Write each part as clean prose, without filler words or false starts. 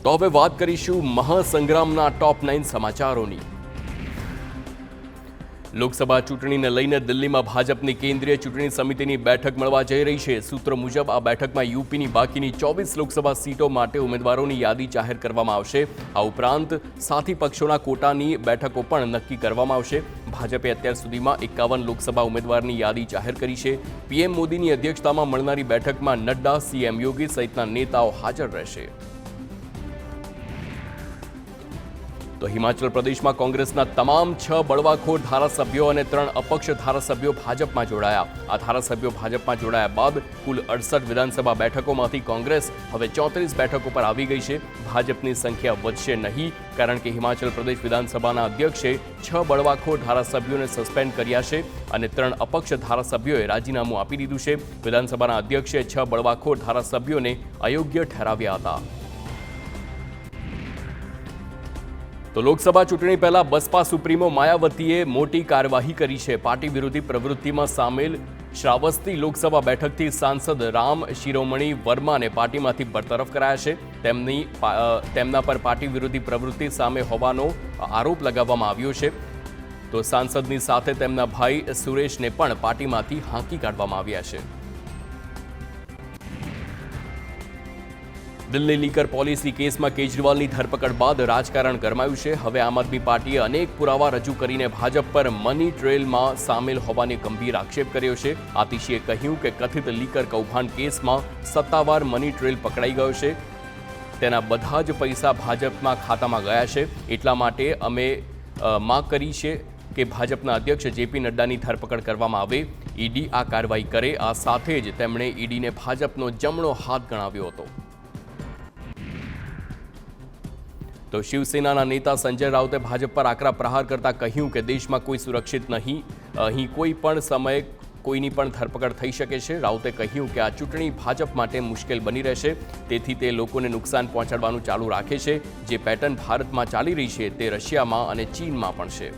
તો હવે વાત કરીશું મહાસંગ્રામના ટોપ 9 સમાચારોની। લોકસભા ચૂંટણીને લઈને દિલ્હીમાં ભાજપની કેન્દ્રીય ચૂંટણી સમિતિની બેઠક મળવા જઈ રહી છે। સૂત્રો મુજબ આ બેઠકમાં યુપીની બાકીની 24 લોકસભા સીટો માટે ઉમેદવારોની યાદી જાહેર કરવામાં આવશે। આ ઉપરાંત સાથી પક્ષોના કોટાની બેઠકો પણ નક્કી કરવામાં આવશે। ભાજપે અત્યાર સુધીમાં 51 લોકસભા ઉમેદવારની યાદી જાહેર કરી છે। પીએમ મોદીની અધ્યક્ષતામાં મળનારી બેઠકમાં નડ્ડા, સીએમ યોગી સહિતના નેતાઓ હાજર રહેશે। તો હિમાચલ પ્રદેશમાં કોંગ્રેસના તમામ 6 બળવાખોર ધારાસભ્યો અને 3 અપક્ષ ધારાસભ્યો ભાજપમાં જોડાયા। આ ધારાસભ્યો ભાજપમાં જોડાયા બાદ કુલ 68 વિધાનસભા બેઠકોમાંથી કોંગ્રેસ હવે 34 બેઠકો પર આવી ગઈ છે। ભાજપની સંખ્યા વધશે નહીં, કારણ કે હિમાચલ પ્રદેશ વિધાનસભાના અધ્યક્ષે 6 બળવાખોર ધારાસભ્યોને સસ્પેન્ડ કર્યા છે અને 3 અપક્ષ ધારાસભ્યોએ રાજીનામું આપી દીધું છે। વિધાનસભાના અધ્યક્ષે 6 બળવાખોર ધારાસભ્યોને અયોગ્ય ઠેરાવ્યા હતા। તો લોકસભા ચૂંટણી પહેલા બસપા સુપ્રીમો માયાવતીએ મોટી કાર્યવાહી કરી છે। પાર્ટી વિરોધી પ્રવૃત્તિમાં સામેલ શ્રાવસ્તી લોકસભા બેઠકથી સાંસદ રામ શિરોમણી વર્માને પાર્ટીમાંથી બરતરફ કરાયા છે। તેમના પર પાર્ટી વિરોધી પ્રવૃત્તિ સામે હોવાનો આરોપ લગાવવામાં આવ્યો છે। તો સાંસદની સાથે તેમના ભાઈ સુરેશને પણ પાર્ટીમાંથી હાંકી કાઢવામાં આવ્યા છે। દિલ્હી લીકર પોલિસી કેસમાં કેજરીવાલની ધરપકડ બાદ રાજકારણ ગરમાયું છે। હવે આમ આદમી પાર્ટીએ અનેક પુરાવા રજૂ કરીને ભાજપ પર મની ટ્રેલમાં સામેલ હોવાની ગંભીર આક્ષેપ કર્યો છે। આતિશીએ કહ્યું કે કથિત લીકર કૌભાંડ કેસમાં સત્તાવાર મની ટ્રેલ પકડાઈ ગયો છે। તેના બધા જ પૈસા ભાજપના ખાતામાં ગયા છે। એટલા માટે અમે માંગ કરી છે કે ભાજપના અધ્યક્ષ જેપી નડ્ડાની ધરપકડ કરવામાં આવે, ઈડી આ કાર્યવાહી કરે। આ સાથે જ તેમણે ઈડીને ભાજપનો જમણો હાથ ગણાવ્યો હતો। તો શિવસેનાના નેતા સંજય રાઉતે ભાજપ પર આકરા પ્રહાર કરતા કહ્યું કે દેશમાં કોઈ સુરક્ષિત નહીં, અહીં કોઈ પણ સમયે કોઈની પણ ધરપકડ થઈ શકે છે। રાઉતે કહ્યું કે આ ચૂંટણી ભાજપ માટે મુશ્કેલ બની રહેશે, તેથી તે લોકોને નુકસાન પહોંચાડવાનું ચાલુ રાખે છે। જે પેટર્ન ભારતમાં ચાલી રહી છે તે રશિયામાં અને ચીનમાં પણ છે।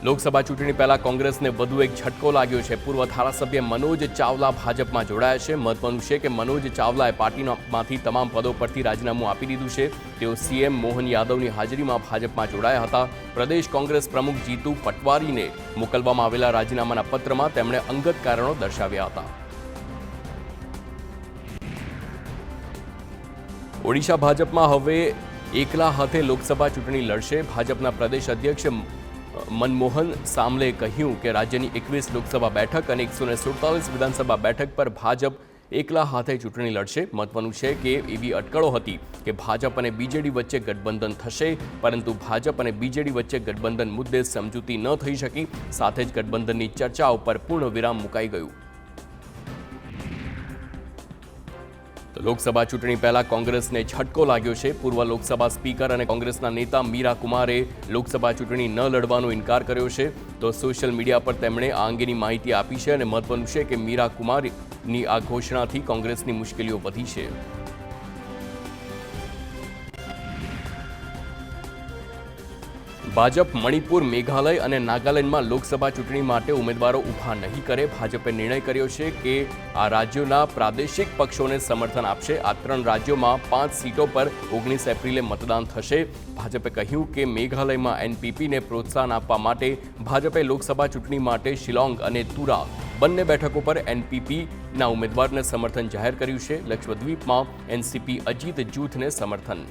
લોકસભા ચૂંટણી પહેલા કોંગ્રેસને વધુ એક ઝટકો લાગ્યો છે। પૂર્વ ધારાસભ્ય મનોજ ચાવલા ભાજપમાં જોડાયા છે। મહત્વનું છે કે મનોજ ચાવલાએ પાર્ટીમાંથી તમામ પદો પરથી રાજીનામું આપી દીધું છે। તેઓ સીએમ મોહન યાદવની હાજરીમાં ભાજપમાં જોડાયા હતા। પ્રદેશ કોંગ્રેસ પ્રમુખ જીતુ પટવારીને મોકલવામાં આવેલા રાજીનામાના પત્રમાં તેમણે અંગત કારણો દર્શાવ્યા હતા। ઓડિશા ભાજપમાં હવે એકલા હાથે લોકસભા ચૂંટણી લડશે। ભાજપના પ્રદેશ અધ્યક્ષ મનમોહન સામલે કહ્યું કે રાજ્યની 21 લોકસભા બેઠક અને 147 વિધાનસભા બેઠક પર ભાજપ એકલા હાથે ચૂંટણી લડશે। મહત્વનું છે કે એવી અટકળો હતી કે ભાજપ અને બીજેડી વચ્ચે ગઠબંધન થશે, પરંતુ ભાજપ અને બીજેડી વચ્ચે ગઠબંધન મુદ્દે સમજૂતી ન થઈ શકી। સાથે જ ગઠબંધનની ચર્ચા ઉપર પૂર્ણ વિરામ મુકાઈ ગયું। લોકસભા ચૂંટણી પહેલા કોંગ્રેસને ઝટકો લાગ્યો છે। પૂર્વ લોકસભા સ્પીકર અને કોંગ્રેસના નેતા મીરા કુમારે લોકસભા ચૂંટણી ન લડવાનો ઇનકાર કર્યો છે। તો સોશિયલ મીડિયા પર તેમણે આ અંગેની માહિતી આપી છે અને મહત્વનું છે કે મીરા કુમારની આ ઘોષણાથી કોંગ્રેસની મુશ્કેલીઓ વધી છે। ભાજપ મણિપુર, મેઘાલય અને નાગાલેન્ડમાં લોકસભા ચૂંટણી માટે ઉમેદવારો ઊભા નહીં કરે। ભાજપે નિર્ણય કર્યો છે કે આ રાજ્યોના પ્રાદેશિક પક્ષોને સમર્થન આપશે। આ 3 રાજ્યોમાં 5 સીટો પર 19 એપ્રિલે મતદાન થશે। ભાજપે કહ્યું કે મેઘાલયમાં એનપીપીને પ્રોત્સાહન આપવા માટે ભાજપે લોકસભા ચૂંટણી માટે શિલોંગ અને તુરા બંને બેઠકો પર એનપીપીના ઉમેદવારને સમર્થન જાહેર કર્યું છે। લક્ષદ્વીપમાં એનસીપી અજીત જૂથને સમર્થન।